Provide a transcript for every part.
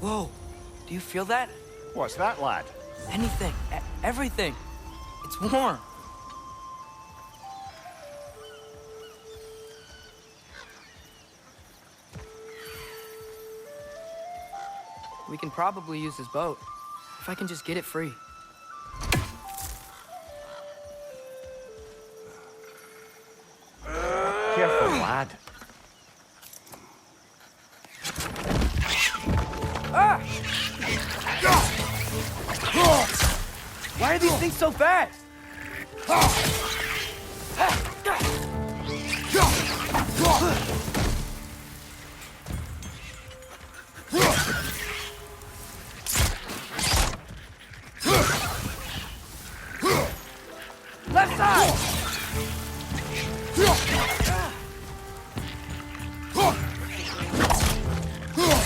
Whoa, do you feel that? What's that, lad? Anything, everything. It's warm. We can probably use this boat, if I can just get it free. Careful, lad. Ah! Why are these things so fast? Left side!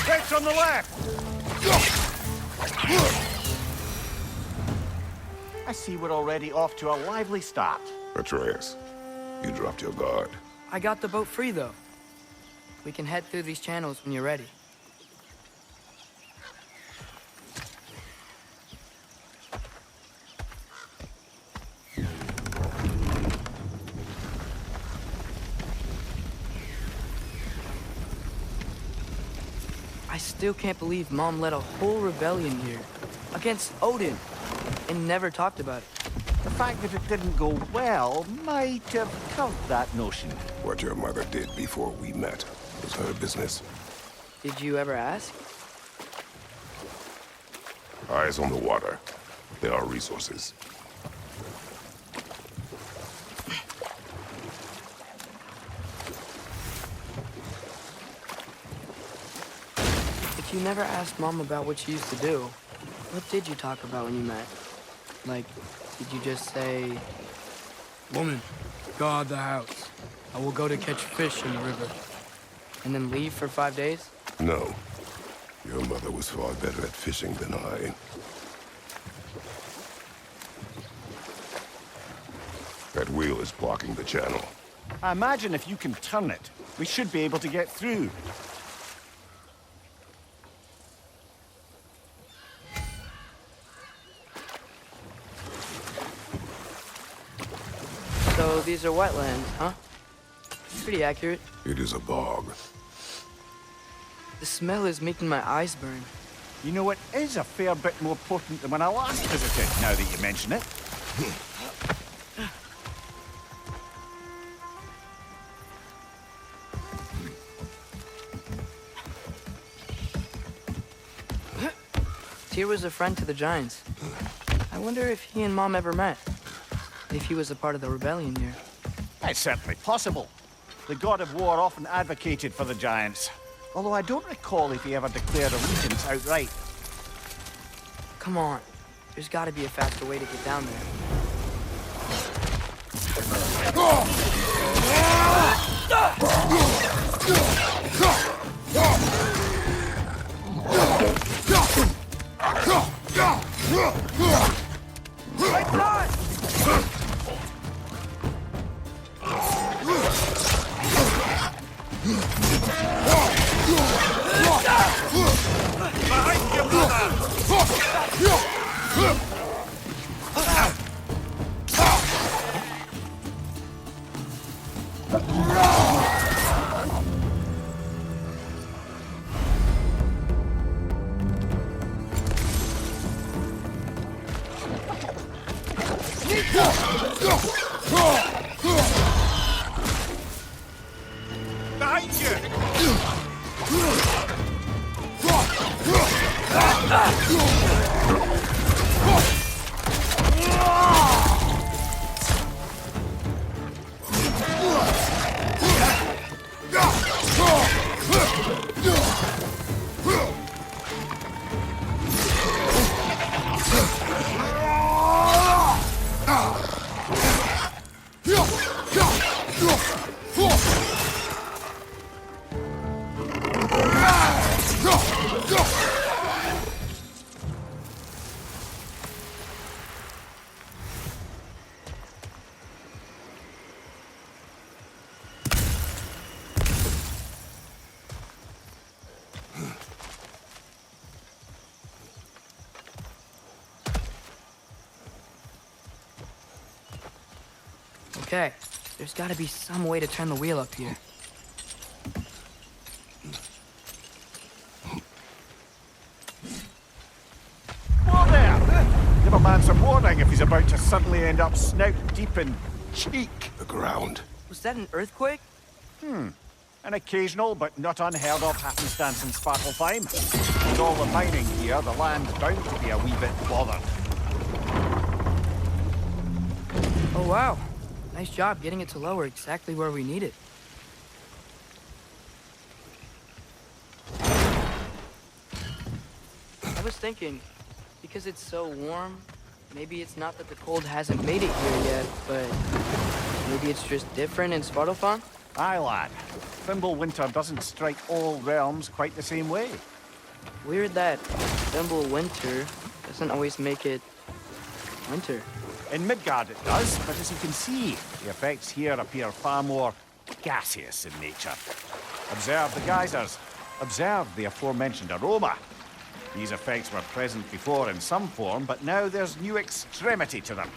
Catch on the left! I see we're already off to a lively start. Atreus, you dropped your guard. I got the boat free, though. We can head through these channels when you're ready. I still can't believe Mom led a whole rebellion here against Odin and never talked about it. The fact that it didn't go well might have killed that notion. What your mother did before we met was her business. Did you ever ask? Eyes on the water. There are resources. If you never asked Mom about what she used to do, what did you talk about when you met? Like, did you just say, "Woman, guard the house. I will go to catch fish in the river," and then leave for 5 days? No. Your mother was far better at fishing than I. That wheel is blocking the channel. I imagine if you can turn it, we should be able to get through. So these are wetlands, huh? Pretty accurate. It is a bog. The smell is making my eyes burn. You know, it is a fair bit more potent than when I last visited, now that you mention it. Tyr was a friend to the Giants. I wonder if he and Mom ever met. If he was a part of the rebellion here. It's certainly possible. The God of War often advocated for the Giants. Although I don't recall if he ever declared allegiance outright. Come on. There's gotta be a faster way to get down there. Right side! Behind you, brother! Behind you! Okay, there's gotta be some way to turn the wheel up here. Whoa there! Give a man some warning if he's about to suddenly end up snout deep in cheek. The ground. Was that an earthquake? An occasional but not unheard of happenstance in Svartalfheim. With all the mining here, the land's bound to be a wee bit bothered. Oh wow, nice job getting it to lower exactly where we need it. I was thinking, because it's so warm, maybe it's not that the cold hasn't made it here yet, but maybe it's just different in Svartalfheim? Aye, lad. Thimble winter doesn't strike all realms quite the same way. Weird that Thimble winter doesn't always make it winter. In Midgard it does, but as you can see, the effects here appear far more gaseous in nature. Observe the geysers. Observe the aforementioned aroma. These effects were present before in some form, but now there's new extremity to them.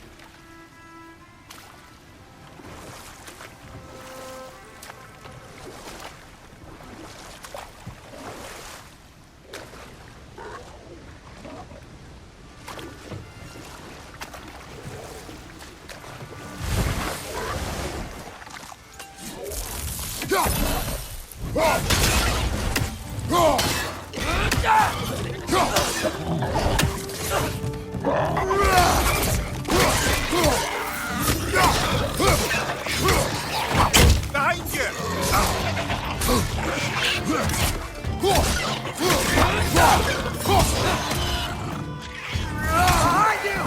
Behind you!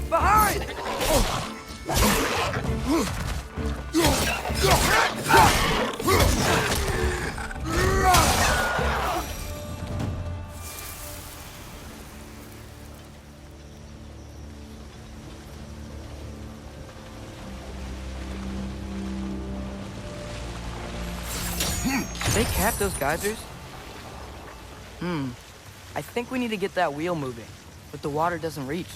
Behind! They capped those geysers? I think we need to get that wheel moving, but the water doesn't reach.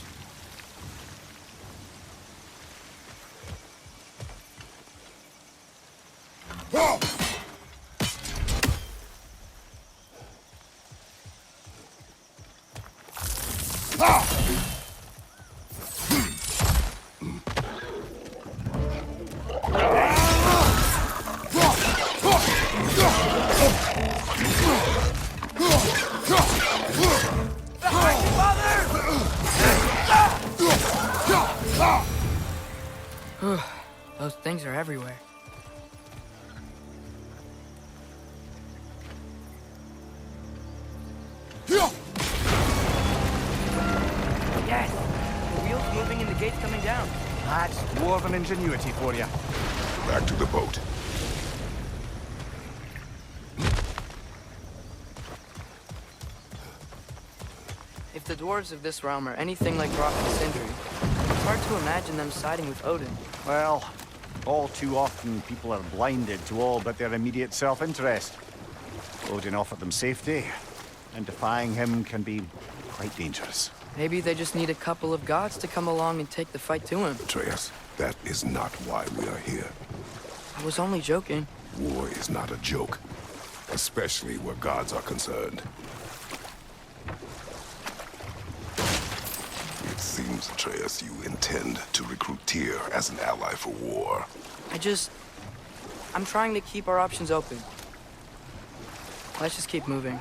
Those things are everywhere. Yes! The wheel's moving and the gate's coming down. That's dwarven ingenuity for you. Back to the boat. If the dwarves of this realm are anything like Draugr and Sindri, it's hard to imagine them siding with Odin. Well, all too often people are blinded to all but their immediate self-interest. Odin offered them safety, and defying him can be quite dangerous. Maybe they just need a couple of gods to come along and take the fight to him. Atreus, that is not why we are here. I was only joking. War is not a joke, especially where gods are concerned. It seems, Atreus, you intend to recruit Tyr as an ally for war. I'm trying to keep our options open. Let's just keep moving.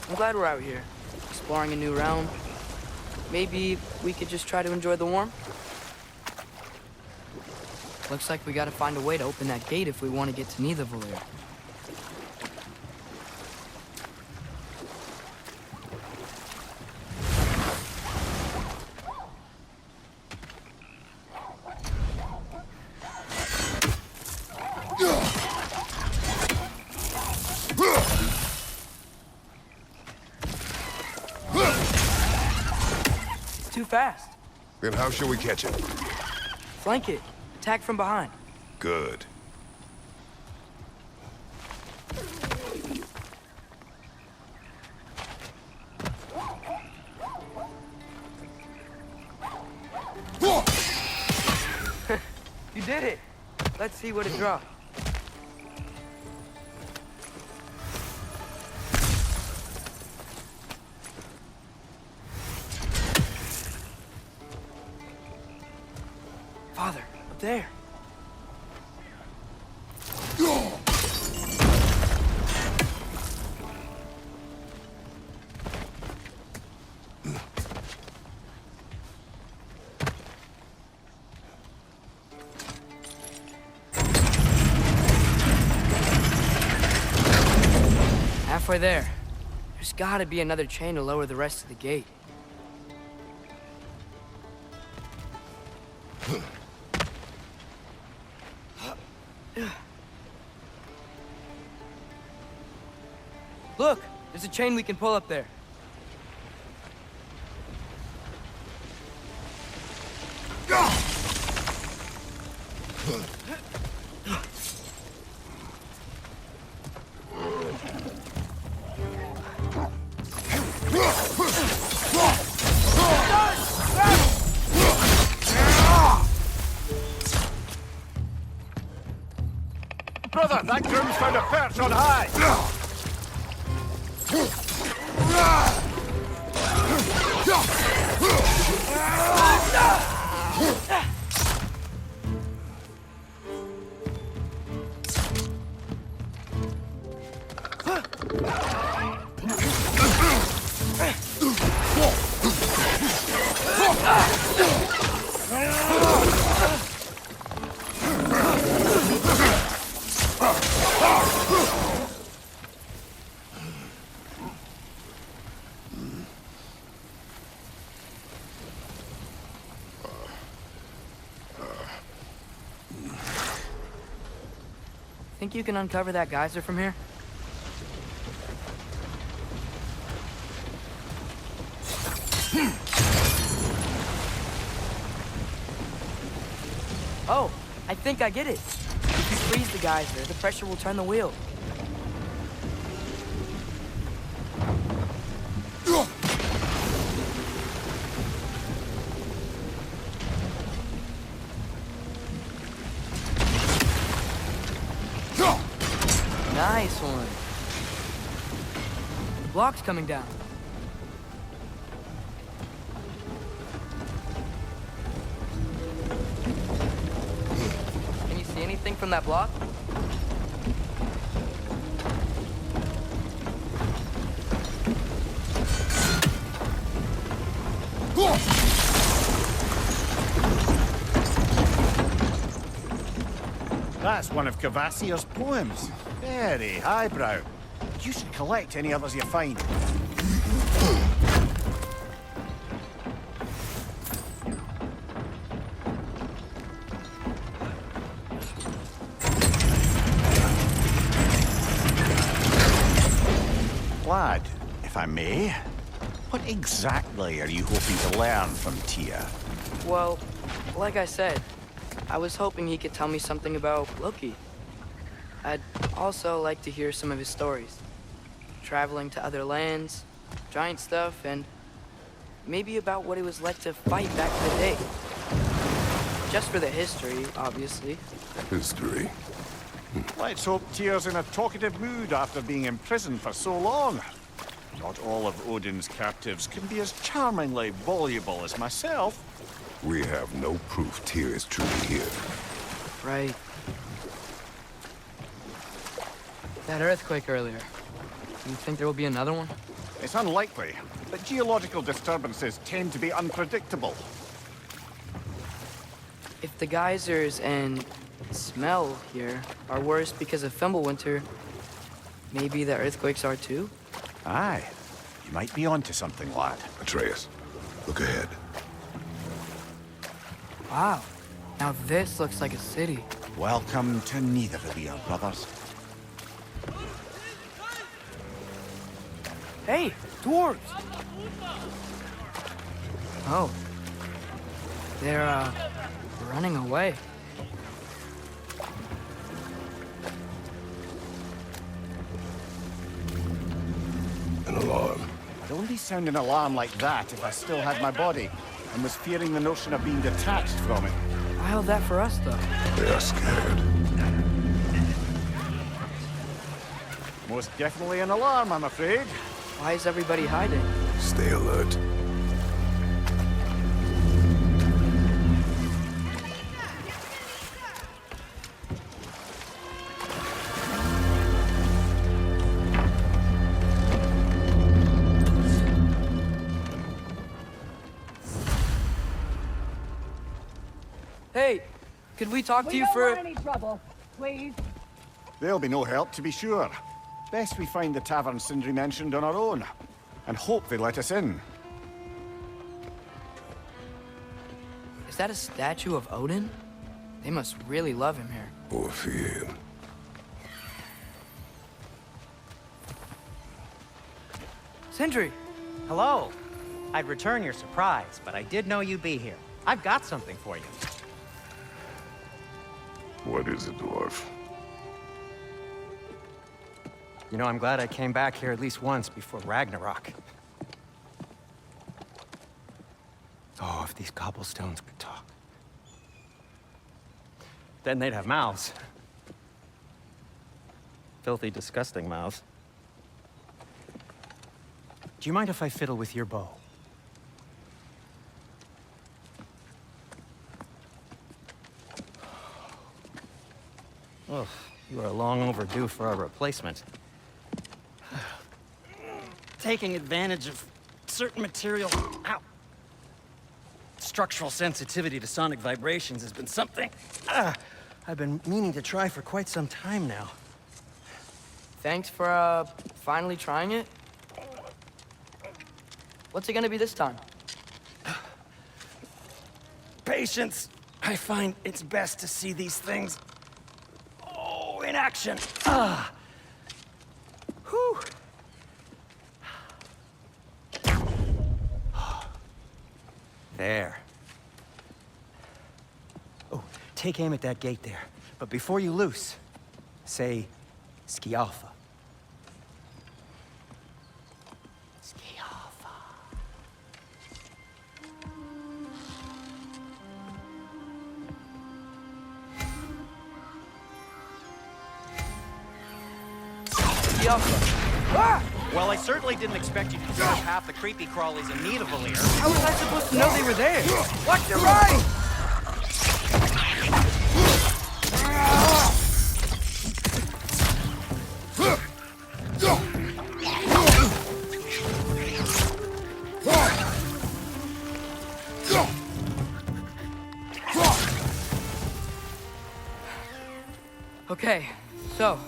I'm glad we're out here, exploring a new realm. Maybe we could just try to enjoy the warmth? Looks like we gotta find a way to open that gate if we want to get to Nidavellir. Too fast. Then how shall we catch it? Flank it. Attack from behind. Good. You did it! Let's see what it dropped. Father, up there. Halfway there. There's gotta be another chain to lower the rest of the gate. Look! There's a chain we can pull up there. Brother, that groom's found a perch on high! Think you can uncover that geyser from here? Oh, I think I get it. If you freeze the geyser, the pressure will turn the wheel. Nice one. The block's coming down. Can you see anything from that block? That's one of Cavassier's poems. Very highbrow. You should collect any others you find. Lad, if I may, what exactly are you hoping to learn from Tyr? Well, like I said, I was hoping he could tell me something about Loki. I'd also like to hear some of his stories. Traveling to other lands, giant stuff, and maybe about what it was like to fight back in the day. Just for the history, obviously. History. Let's hope Tyr's in a talkative mood after being imprisoned for so long. Not all of Odin's captives can be as charmingly voluble as myself. We have no proof Tyr is truly here. Right. That earthquake earlier. Do you think there will be another one? It's unlikely, but geological disturbances tend to be unpredictable. If the geysers and smell here are worse because of Fimbulwinter, maybe the earthquakes are too? Aye. You might be onto something, lad. Atreus, look ahead. Wow. Now this looks like a city. Welcome to Neither brothers. Hey, dwarves! Oh. They're, running away. An alarm. I'd only sound an alarm like that if I still had my body and was fearing the notion of being detached from it. Why held that for us, though? They're scared. Most definitely an alarm, I'm afraid. Why is everybody hiding? Stay alert. Hey, could we talk to you We for... don't want any trouble, please. There'll be no help, to be sure. Best we find the tavern Sindri mentioned on our own, and hope they let us in. Is that a statue of Odin? They must really love him here. Or fear him. Sindri! Hello. I'd return your surprise, but I did know you'd be here. I've got something for you. What is it, dwarf? You know, I'm glad I came back here at least once before Ragnarok. Oh, if these cobblestones could talk. Then they'd have mouths. Filthy, disgusting mouths. Do you mind if I fiddle with your bow? Oh, you are long overdue for a replacement. Taking advantage of certain material. Ow. Structural sensitivity to sonic vibrations has been something I've been meaning to try for quite some time now. Thanks for, finally trying it. What's it gonna be this time? Patience. I find it's best to see these things, in action. Whew. There. Oh, take aim at that gate there. But before you loose, say, Skialfa. Skialfa. Well, I certainly didn't expect you to dodge half the creepy crawlies in need of a leer. How was I supposed to know they were there? Watch your right! Okay, so,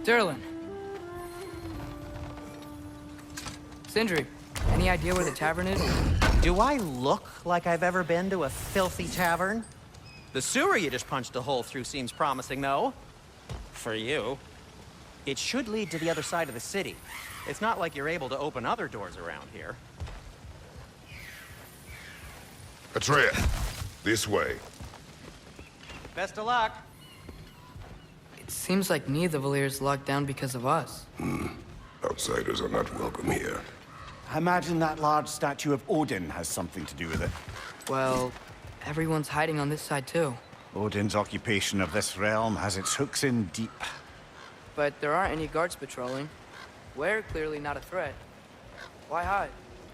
Durlin. Sindri, any idea where the tavern is? Do I look like I've ever been to a filthy tavern? The sewer you just punched a hole through seems promising, though. For you. It should lead to the other side of the city. It's not like you're able to open other doors around here. Atreya, this way. Best of luck. It seems like neither Valyr's locked down because of us. Outsiders are not welcome here. I imagine that large statue of Odin has something to do with it. Well, everyone's hiding on this side too. Odin's occupation of this realm has its hooks in deep. But there aren't any guards patrolling. We're clearly not a threat. Why hide?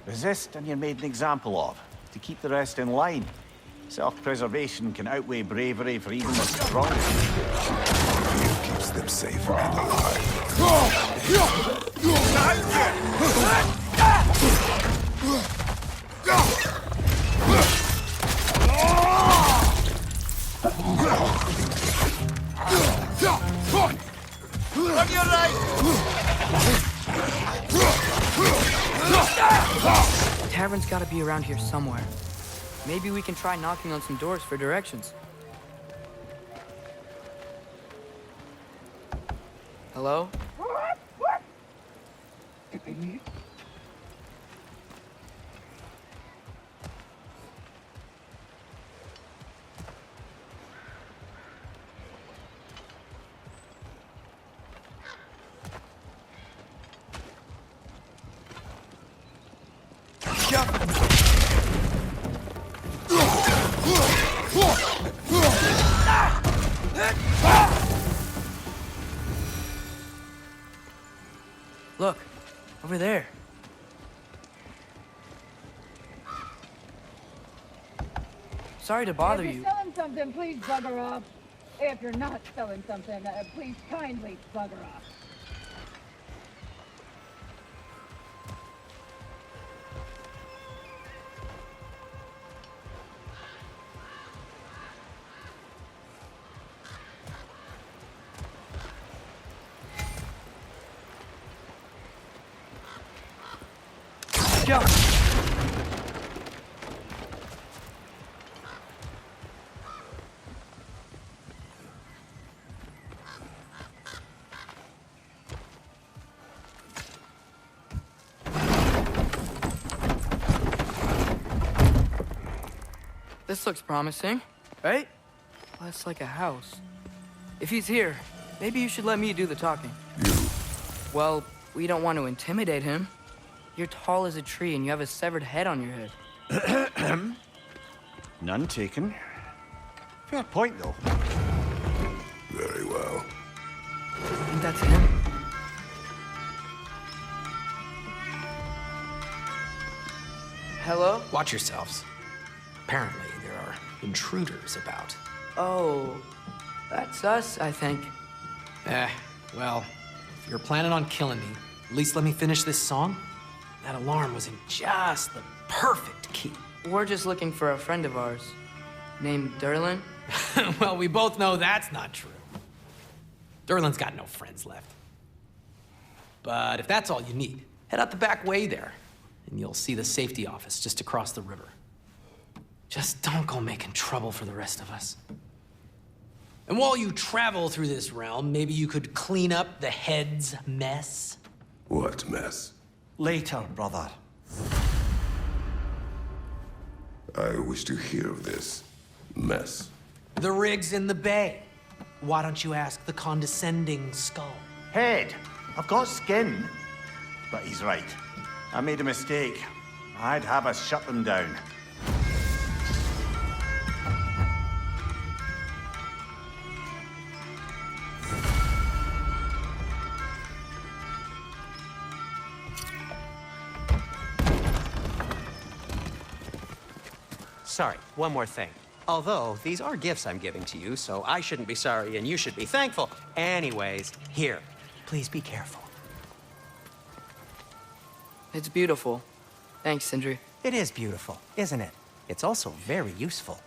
Resist and you're made an example of, to keep the rest in line. Self-preservation can outweigh bravery for even the strongest. Fear keeps them safe and alive. On your right! The tavern's gotta be around here somewhere. Maybe we can try knocking on some doors for directions. Hello? Over there. Sorry to bother If you. you're selling something, please bugger off. If you're not selling something, please kindly bugger off. Jump! This looks promising, right? Well, that's like a house. If he's here, maybe you should let me do the talking. You. Well, we don't want to intimidate him. You're tall as a tree and you have a severed head on your head. None taken. Fair point, though. Very well. I think that's him. Hello? Watch yourselves. Apparently, there are intruders about. Oh, that's us, I think. Well, if you're planning on killing me, at least let me finish this song. That alarm was in just the perfect key. We're just looking for a friend of ours named Durlin. Well, we both know that's not true. Durlin's got no friends left. But if that's all you need, head out the back way there, and you'll see the safety office just across the river. Just don't go making trouble for the rest of us. And while you travel through this realm, maybe you could clean up the head's mess. What mess? Later, brother. I wish to hear of this mess. The rig's in the bay. Why don't you ask the condescending skull? Head. I've got skin. But he's right. I made a mistake. I'd have us shut them down. Sorry, one more thing. Although, these are gifts I'm giving to you, so I shouldn't be sorry and you should be thankful. Anyways, here, please be careful. It's beautiful. Thanks, Sindri. It is beautiful, isn't it? It's also very useful.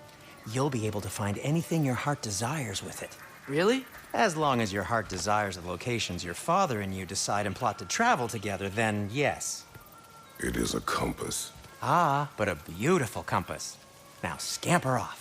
You'll be able to find anything your heart desires with it. Really? As long as your heart desires the locations your father and you decide and plot to travel together, then yes. It is a compass. Ah, but a beautiful compass. Now scamper off.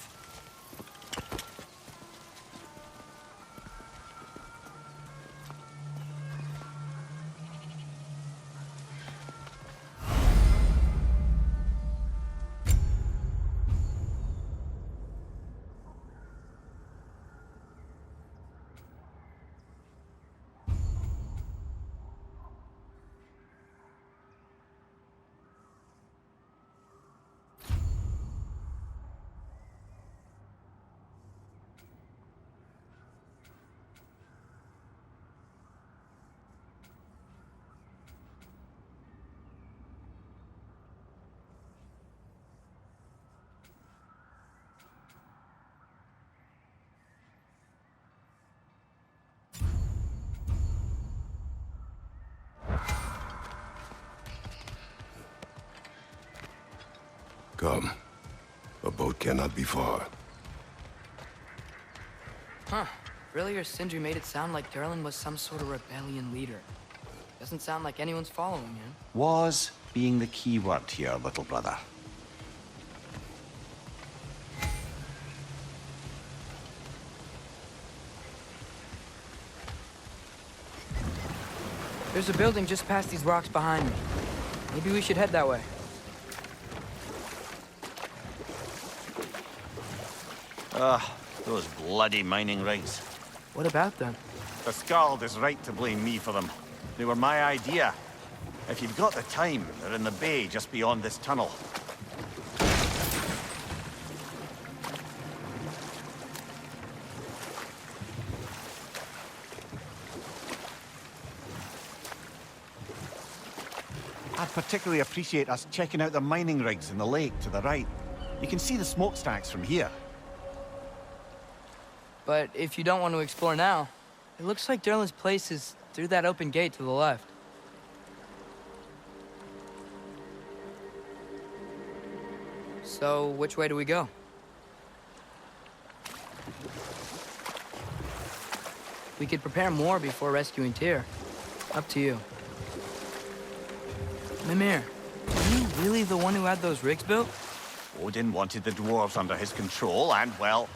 Come. A boat cannot be far. Huh. Earlier, Sindri made it sound like Durlin was some sort of rebellion leader. Doesn't sound like anyone's following him. Was being the key word here, little brother. There's a building just past these rocks behind me. Maybe we should head that way. Those bloody mining rigs. What about them? The Skald is right to blame me for them. They were my idea. If you've got the time, they're in the bay just beyond this tunnel. particularly appreciate us checking out the mining rigs in the lake to the right. You can see the smokestacks from here. But if you don't want to explore now, it looks like Durlin's place is through that open gate to the left. So, which way do we go? We could prepare more before rescuing Tyr. Up to you. Mimir, are you really the one who had those rigs built? Odin wanted the dwarves under his control, and, well,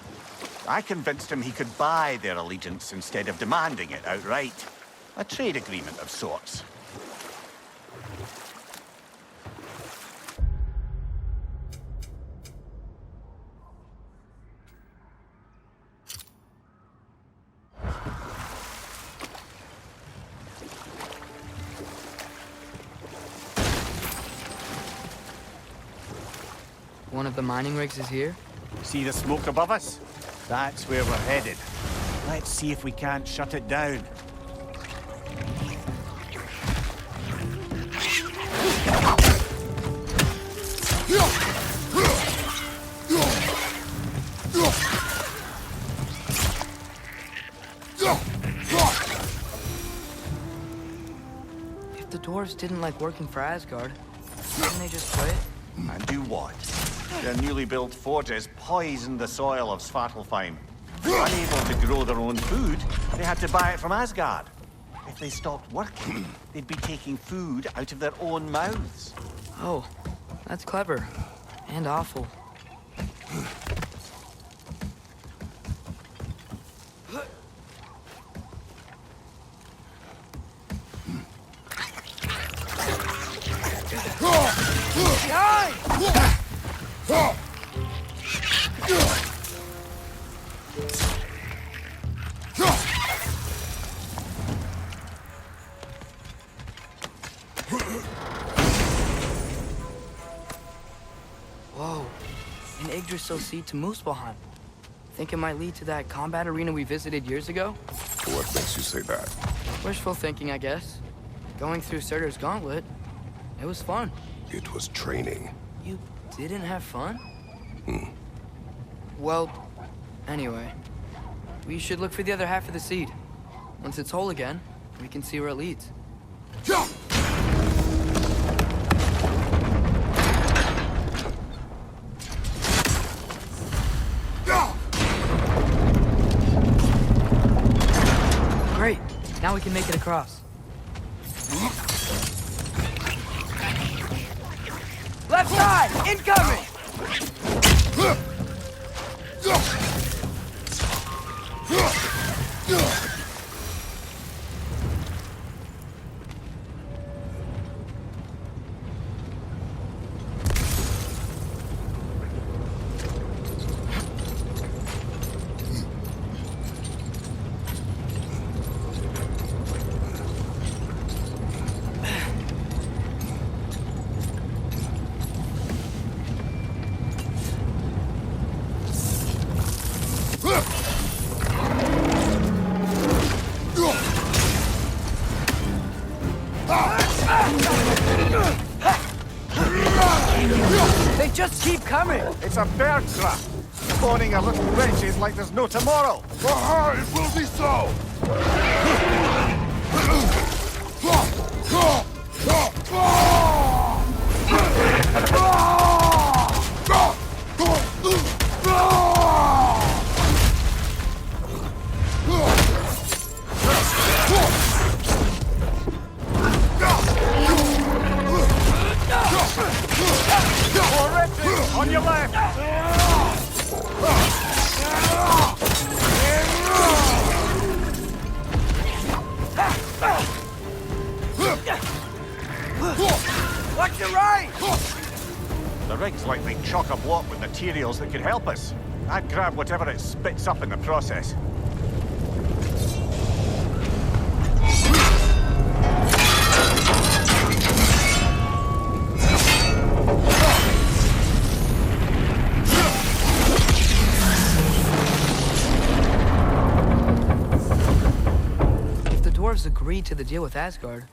I convinced him he could buy their allegiance instead of demanding it outright. A trade agreement of sorts. One of the mining rigs is here? See the smoke above us? That's where we're headed. Let's see if we can't shut it down. If the dwarves didn't like working for Asgard, didn't they just quit? And do what? Their newly built forges poisoned the soil of Svartalfheim. Unable to grow their own food, they had to buy it from Asgard. If they stopped working, they'd be taking food out of their own mouths. Oh, that's clever. And awful. Whoa, an Yggdrasil seed to Muspelheim. Think it might lead to that combat arena we visited years ago? What makes you say that? Wishful thinking, I guess. Going through Surtur's gauntlet, it was fun. It was training. You didn't have fun? Well, anyway, we should look for the other half of the seed. Once it's whole again, we can see where it leads. Great, now we can make it across. Left side, incoming! They just keep coming! It's a bird trap! Spawning a little wretches like there's no tomorrow! It will be so! On your left! Watch your right! The rig's likely chock-a-block with materials that could help us. I'd grab whatever it spits up in the process. If the dwarves agreed to the deal with Asgard,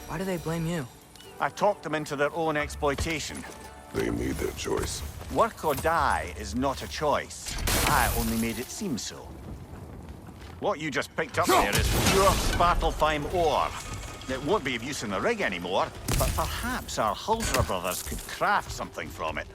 why do they blame you? I talked them into their own exploitation. They made their choice. Work or die is not a choice. I only made it seem so. What you just picked up there is pure Svartalfheim ore. It won't be of use in the rig anymore, but perhaps our Huldra brothers could craft something from it.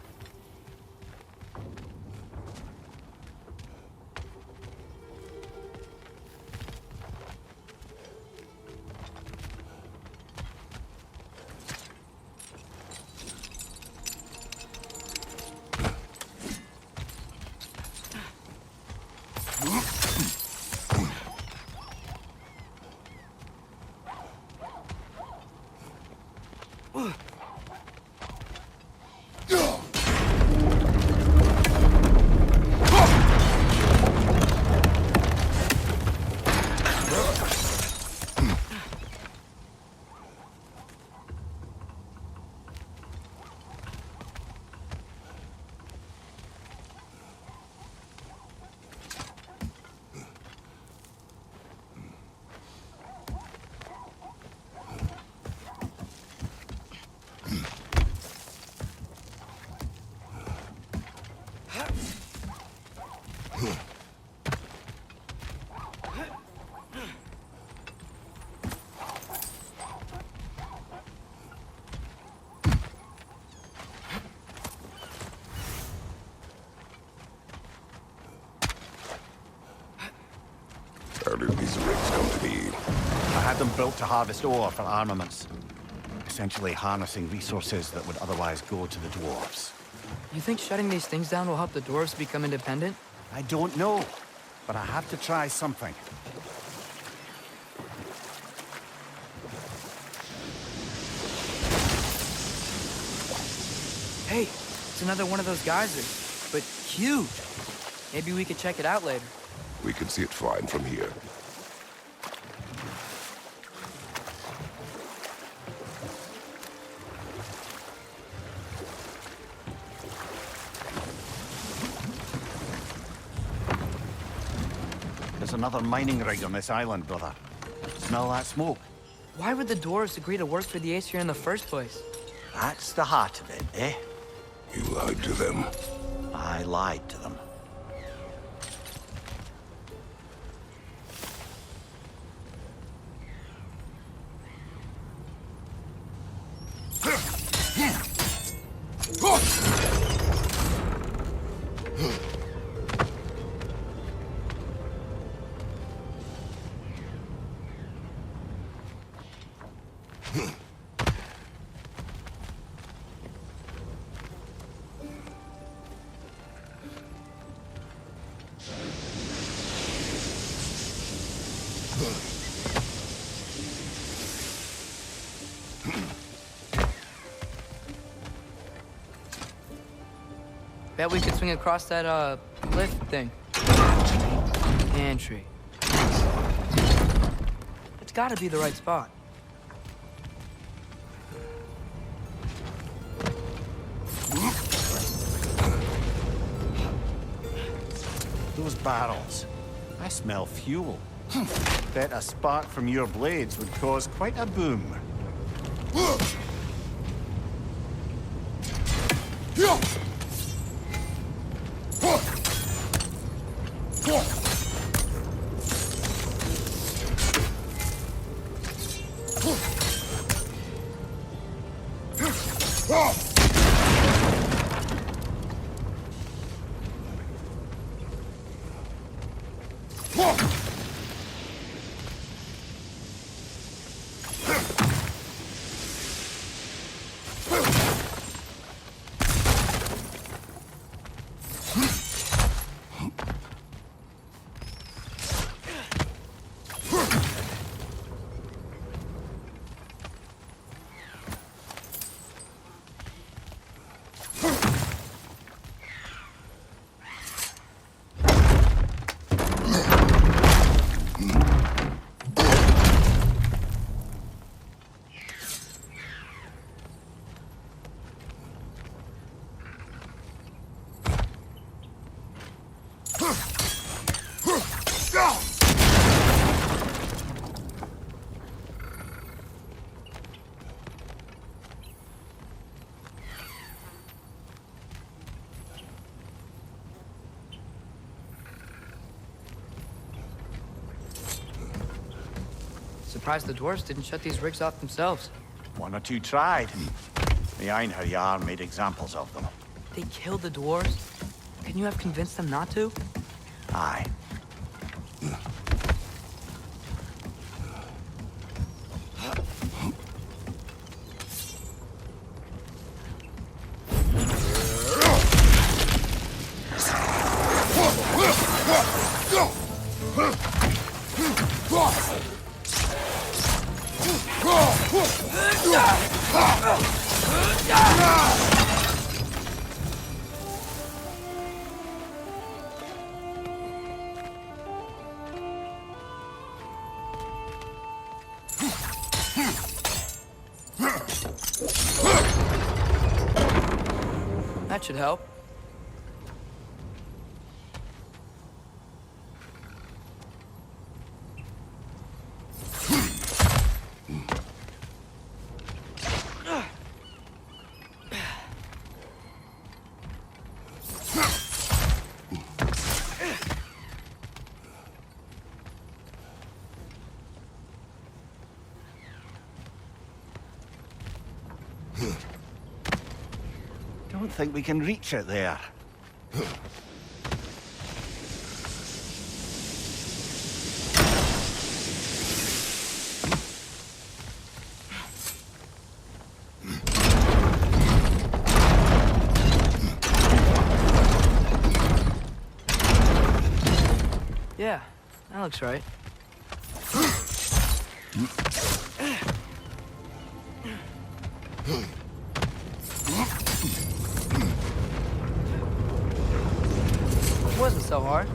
How did these rigs come to be? I had them built to harvest ore for armaments. Essentially harnessing resources that would otherwise go to the dwarves. You think shutting these things down will help the dwarves become independent? I don't know, but I have to try something. Hey, it's another one of those geysers, but huge. Maybe we could check it out later. We can see it fine from here. There's another mining rig on this island, brother. Smell that smoke? Why would the dwarves agree to work for the Aesir in the first place? That's the heart of it, eh? You lied to them. I lied to them. Bet we could swing across that, cliff thing. Pantry. It's gotta be the right spot. Those barrels. I smell fuel. Bet a spark from your blades would cause quite a boom. surprised the dwarves didn't shut these rigs off themselves. One or two tried. The Einherjar made examples of them. They killed the dwarves? Can you have convinced them not to? Aye. That should help. Don't think we can reach it there. Yeah, that looks right. It wasn't so hard.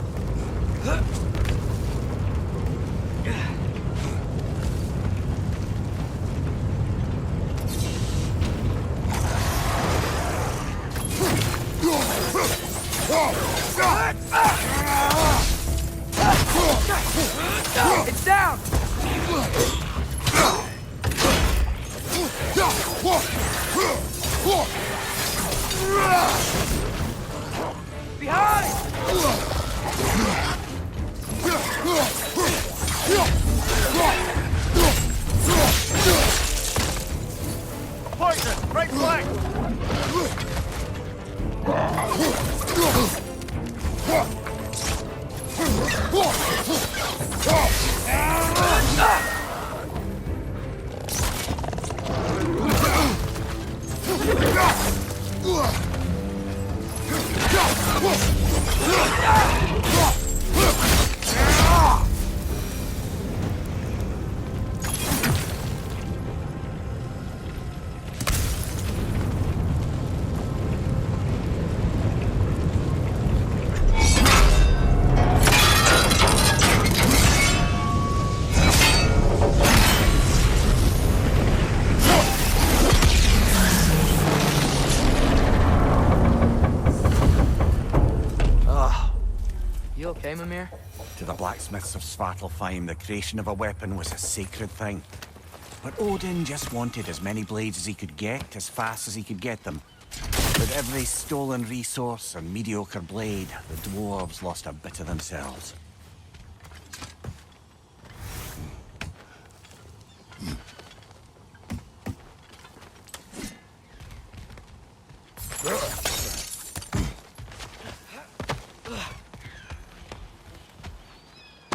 It's down! Behind! Poison! Right flank! You okay, Mimir? To the blacksmiths of Svartalfheim, the creation of a weapon was a sacred thing. But Odin just wanted as many blades as he could get, as fast as he could get them. With every stolen resource and mediocre blade, the dwarves lost a bit of themselves.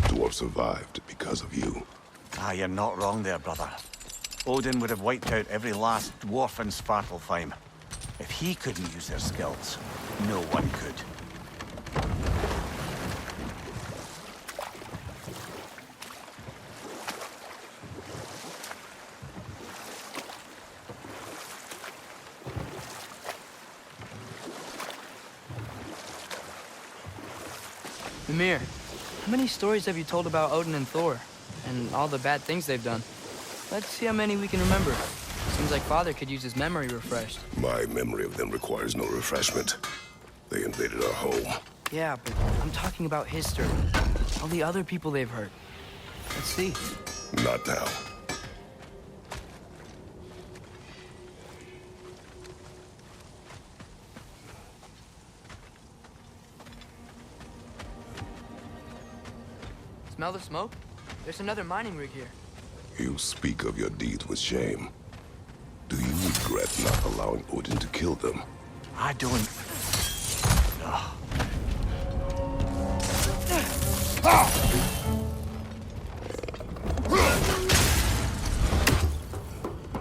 Dwarf survived because of you. Ah, you're not wrong there, brother. Odin would have wiped out every last dwarf in Svartalfheim. If he couldn't use their skills, no one could. Mimir, how many stories have you told about Odin and Thor? And all the bad things they've done? Let's see how many we can remember. Seems like Father could use his memory refreshed. My memory of them requires no refreshment. They invaded our home. Yeah, but I'm talking about history. All the other people they've hurt. Let's see. Not now. Smell the smoke? There's another mining rig here. You speak of your deeds with shame. Do you regret not allowing Odin to kill them? I don't...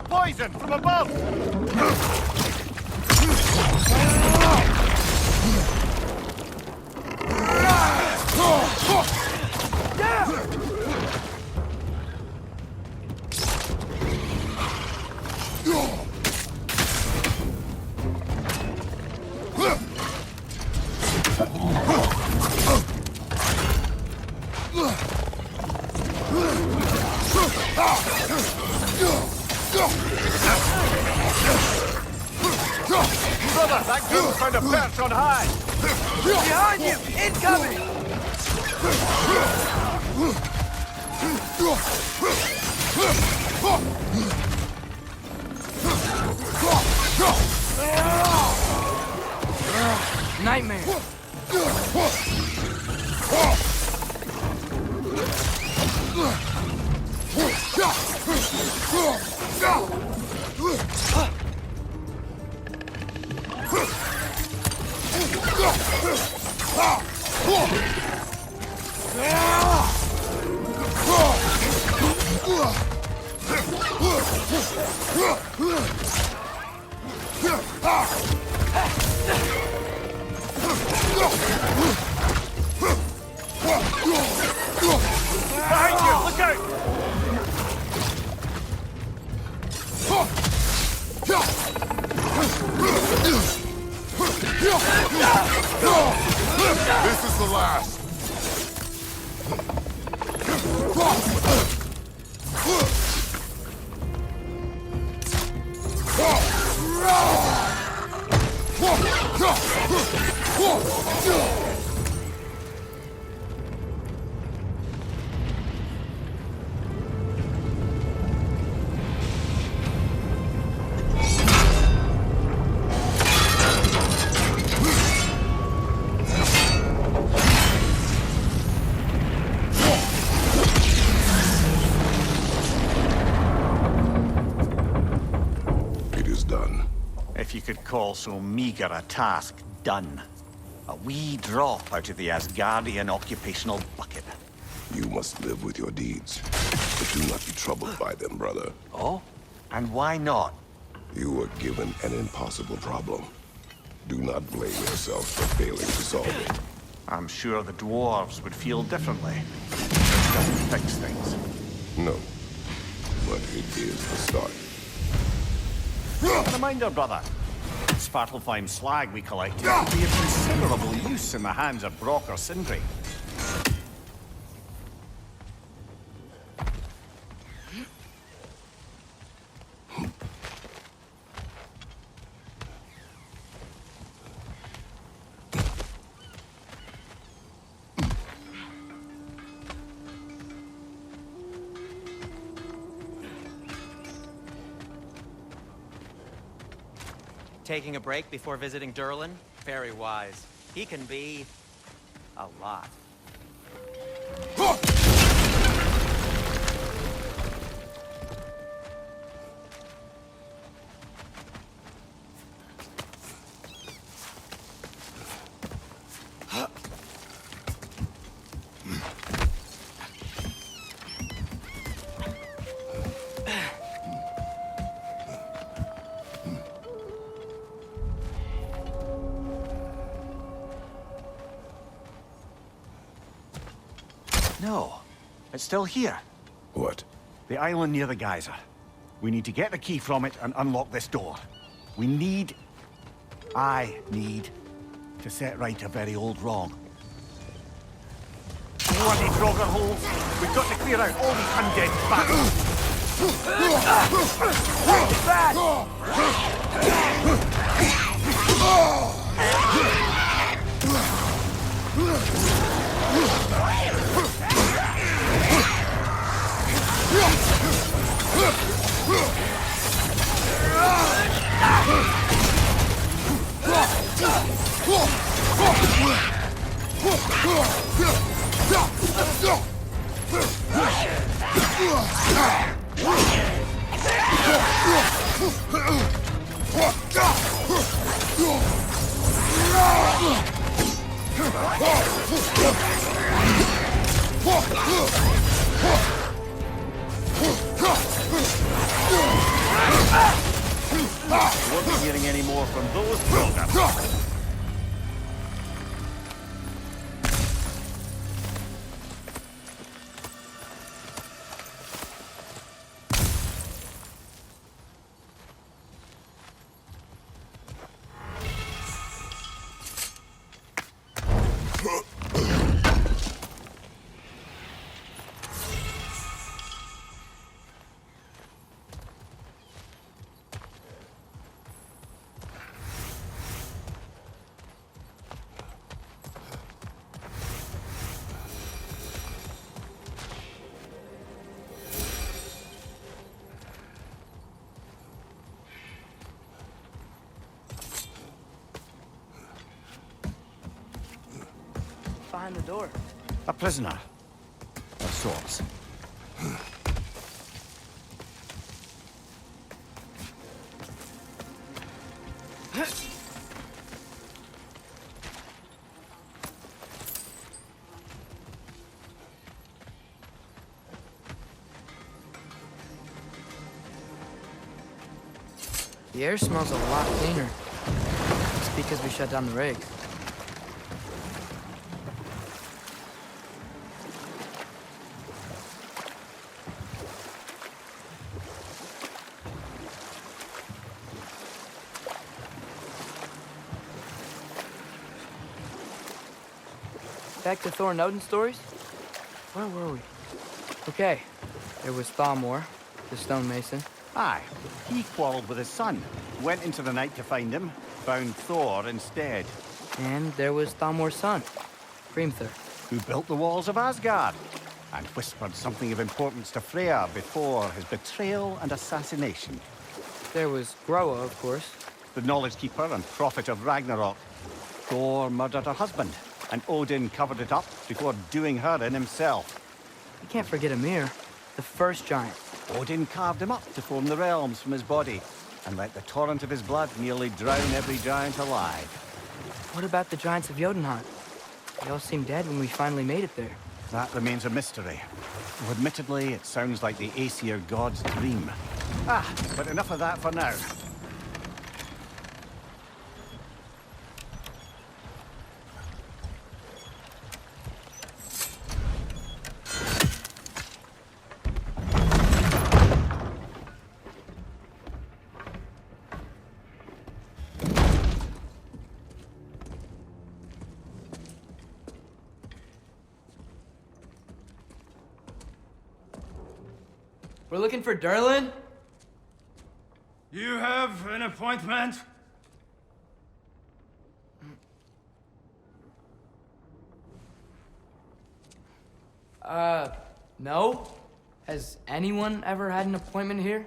Poison from above! Brother, that goose found a perch on high! Behind you! Incoming! Nightmare! Behind you! Look out! This is the last. It is done. If you could call so meager a task done. A wee drop out of the Asgardian occupational bucket. You must live with your deeds, but do not be troubled by them, brother. Oh? And why not? You were given an impossible problem. Do not blame yourself for failing to solve it. I'm sure the dwarves would feel differently. It doesn't fix things. No, but it is the start. A reminder, brother. Svartalfheim slag we collected could be of considerable use in the hands of Draugr or Sindri. Taking a break before visiting Durlin? Very wise. He can be... a lot. No, it's still here. What? The island near the geyser. We need to get the key from it and unlock this door. I need to set right a very old wrong. Bloody Draugr holes! We've got to clear out all these undead bastards! Won't be hearing any more from those Draugr. Behind the door. A prisoner. Of sorts. The air smells a lot cleaner. It's because we shut down the rig. Back to Thor and Odin's stories? Where were we? Okay, there was Thalmor, the stonemason. Aye, he quarreled with his son. Went into the night to find him. Found Thor instead. And there was Thalmor's son, Hrimthur. Who built the walls of Asgard. And whispered something of importance to Freya before his betrayal and assassination. There was Groa, of course. The knowledge keeper and prophet of Ragnarök. Thor murdered her husband. And Odin covered it up before doing her in himself. You can't forget Ymir, the first giant. Odin carved him up to form the realms from his body, and let the torrent of his blood nearly drown every giant alive. What about the giants of Jotunheim? They all seemed dead when we finally made it there. That remains a mystery. Though admittedly, it sounds like the Aesir god's dream. But enough of that for now. We're looking for Durlin? You have an appointment? No? Has anyone ever had an appointment here?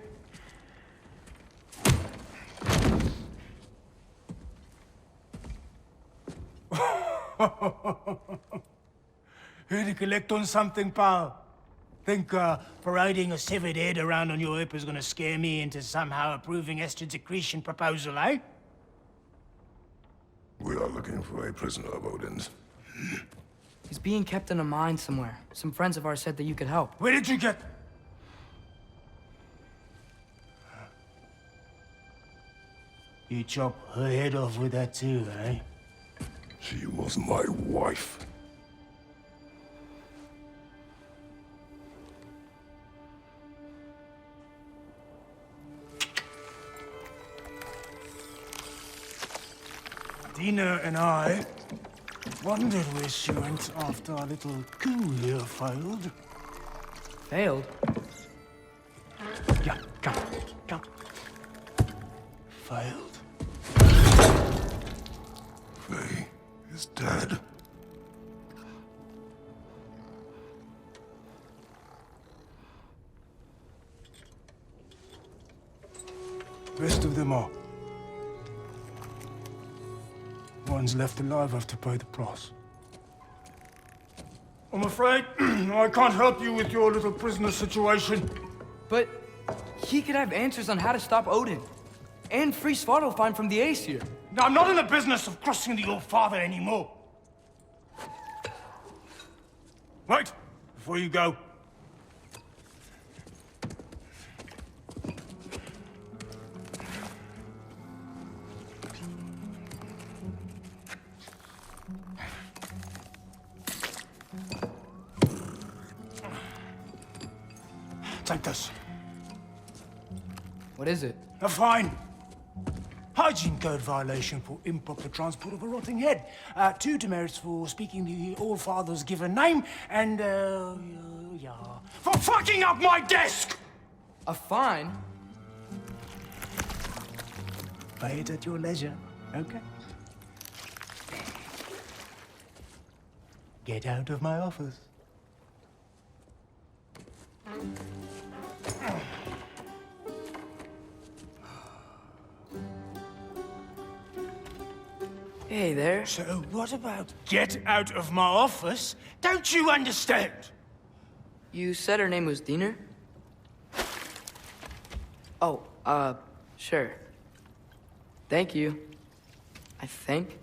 Here to collect on something, pal? Think, parading a severed head around on your hip is gonna scare me into somehow approving estrogen secretion proposal, eh? We are looking for a prisoner of Odin's. He's being kept in a mine somewhere. Some friends of ours said that you could help. Where did you get... You chop her head off with that too, eh? She was my wife. Dina and I wondered where she went after our little coup here failed. Failed? Yeah, come. Failed. Faye is dead. Rest of them are. One's left alive have to pay the price. I'm afraid I can't help you with your little prisoner situation. But he could have answers on how to stop Odin. And free Svartalfheim from the Aesir. I'm not in the business of crossing the All Father anymore. Right, before you go. Take this. What is it? A fine. Hygiene code violation for improper transport of a rotting head. 2 demerits for speaking the All-Father's given name, and, yeah, for fucking up my desk! A fine? Pay it at your leisure, okay? Get out of my office. Hey there. So what about get out of my office? Don't you understand? You said her name was Diener? Oh, sure. Thank you. I think.